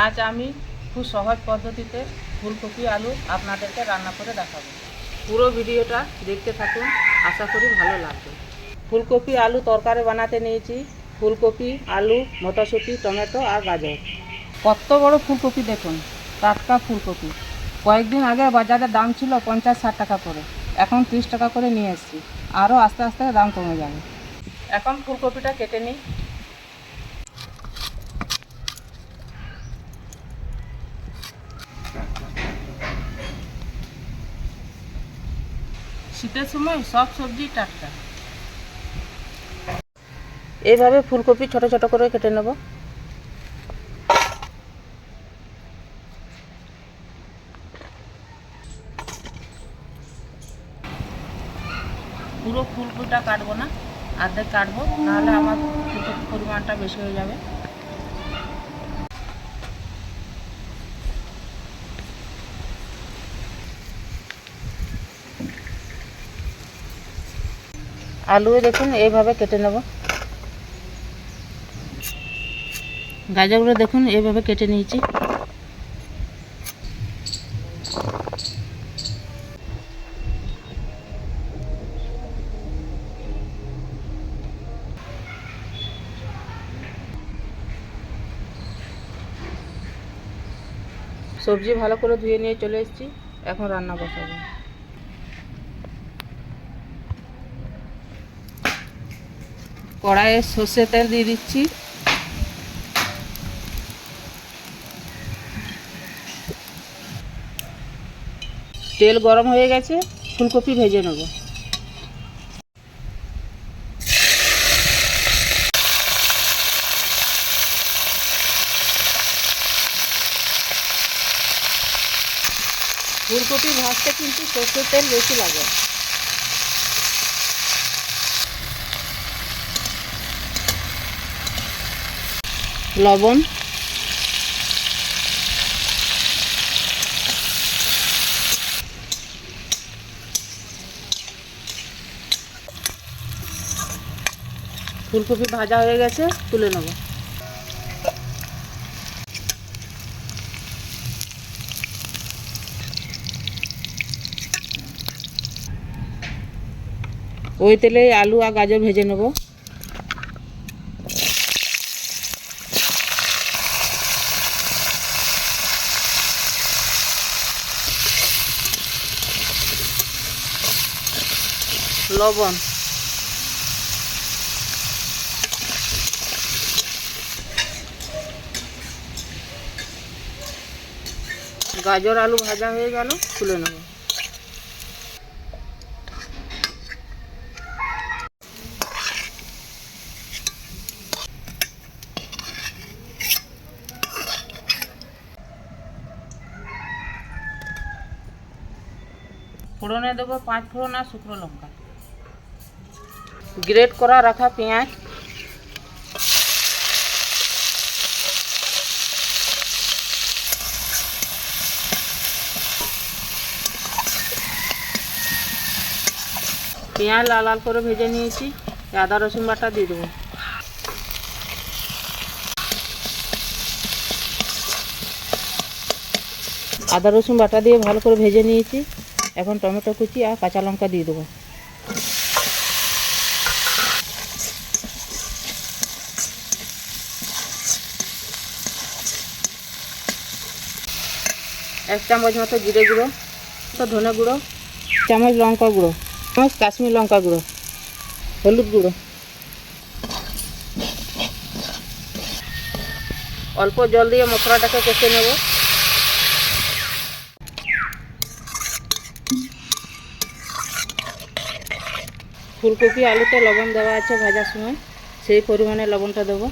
আজ আমি খুব সহজ পদ্ধতিতে ফুলকপি আলু আপনাদেরকে রান্না করে দেখাবো। পুরো ভিডিওটা দেখতে থাকুন, আশা করি ভালো লাগবে। ফুলকপি আলু তরকারি বানাতে নিয়েছি ফুলকপি, আলু, মটরশুঁটি, টমেটো আর গাজর। কত বড় ফুলকপি দেখুন, টাটকা ফুলকপি। কয়েকদিন আগে বাজারে দাম ছিল 50-60 টাকা করে, এখন 30 টাকা করে নিয়ে এসেছি। আরও আস্তে আস্তে দাম কমে যাবে। এখন ফুলকপিটা কেটে নিই। শীতের সময় সব সবজি টাটকা। এইভাবে ফুলকপি ছোট ছোট করে কেটে নেব। পুরো ফুলকপিটা কাটবো না, অর্ধেক কাটবো, নাহলে আমার ফুলকপির পরিমাণটা বেশি হয়ে যাবে। আলু দেখুন এইভাবে কেটে নেব। গাজরগুলো দেখুন এইভাবে কেটে নিয়েছি। সবজি ভালো করে ধুয়ে নিয়ে চলে এসেছি, এখন রান্না বসাবো। কড়াইয়ে সর্ষের তেল দিয়ে দিচ্ছি। তেল গরম হয়ে গেছে, ফুলকপি ভেজে নেব। ফুলকপি ভাজতে কিন্তু সর্ষের তেল বেশি লাগে। লবণ, ফুলকপি ভাজা হয়ে গেছে, তুলে নেব। ওই তেলে আলু আর গাজর ভেজে নেব। লবণ, গাজর আলু ভাজা হয়ে গেল, তুলে নেব। ফোড়নে দেবো 5 ফোড়ন আর শুকনো লঙ্কা, গ্রেট করা রাখা পেঁয়াজ, পেঁয়াজ লাল লাল করে ভেজে নিয়েছি। আদা রসুন বাটা দিয়ে দেবো। আদা রসুন বাটা দিয়ে ভালো করে ভেজে নিয়েছি। এখন টমেটো কুচি আর কাঁচা লঙ্কা দিয়ে দেবো। এক চামচ মতো জিরে গুঁড়ো, তো ধনে গুঁড়ো, চামচ লঙ্কা গুঁড়ো, চামচ কাশ্মীর লঙ্কা গুঁড়ো, হলুদ গুঁড়ো, অল্প জল দিয়ে মশলাটাকে কষে নেব। ফুলকপি আলুতে লবণ দেওয়া আছে ভাজার সময়, সেই পরিমাণে লবণটা দেবো।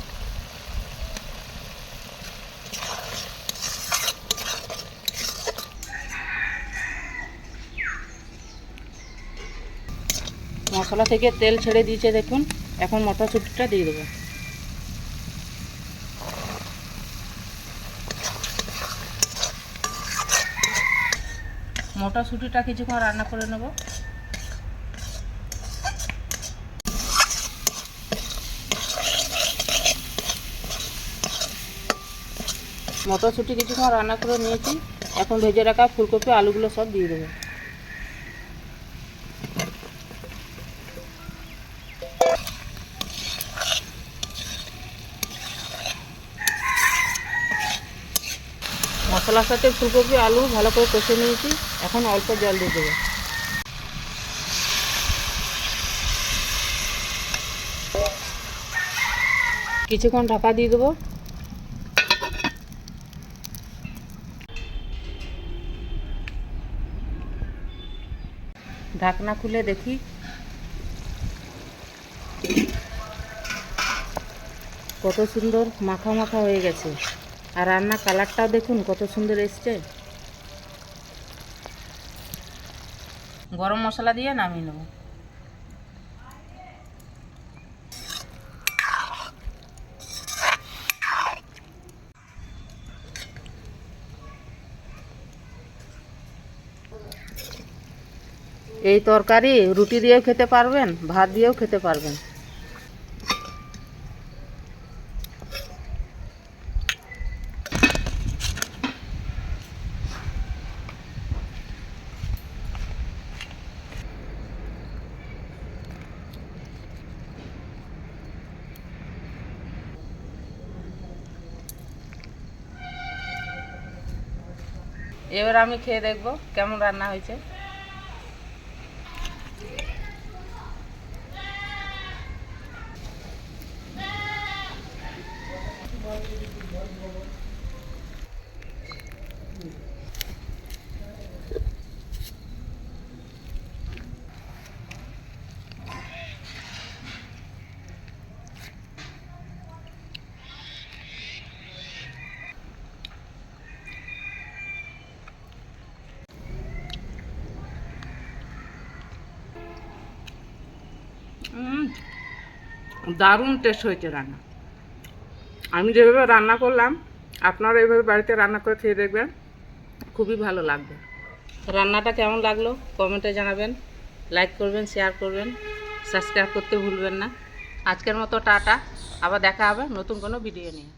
মশলা থেকে তেল ছেড়ে দিয়েছে দেখুন, এখন মটরশুঁটিটা দিয়ে দেবো। মটরশুঁটিটা কিছুক্ষণ রান্না করে নেব। মটরশুঁটি কিছুক্ষণ রান্না করে নিয়েছি, এখন ভেজে রাখা ফুলকপি আলুগুলো সব দিয়ে দেবো। মশলার সাথে ফুলকপি আলু ভালো করে কষে নিয়েছি, এখন অল্প জল দিয়ে দেবো। কিছুক্ষণ ঢাকা দিয়ে দেবো। ঢাকনা খুলে দেখি, কত সুন্দর মাখা মাখা হয়ে গেছে। আর রান্না কালারটাও দেখুন কত সুন্দর এসছে। গরম মশলা দিয়ে নামিয়ে নেব। এই তরকারি রুটি দিয়েও খেতে পারবেন, ভাত দিয়েও খেতে পারবেন। এবার আমি খেয়ে দেখব কেমন রান্না হয়েছে। দারুণ টেস্ট হয়েছে রান্না। আমি যেভাবে রান্না করলাম আপনারা এইভাবে বাড়িতে রান্না করে খেয়ে দেখবেন, খুবই ভালো লাগবে। রান্নাটা কেমন লাগলো কমেন্টে জানাবেন, লাইক করবেন, শেয়ার করবেন, সাবস্ক্রাইব করতে ভুলবেন না। আজকের মতো টাটা, আবার দেখা হবে নতুন কোনো ভিডিও নিয়ে।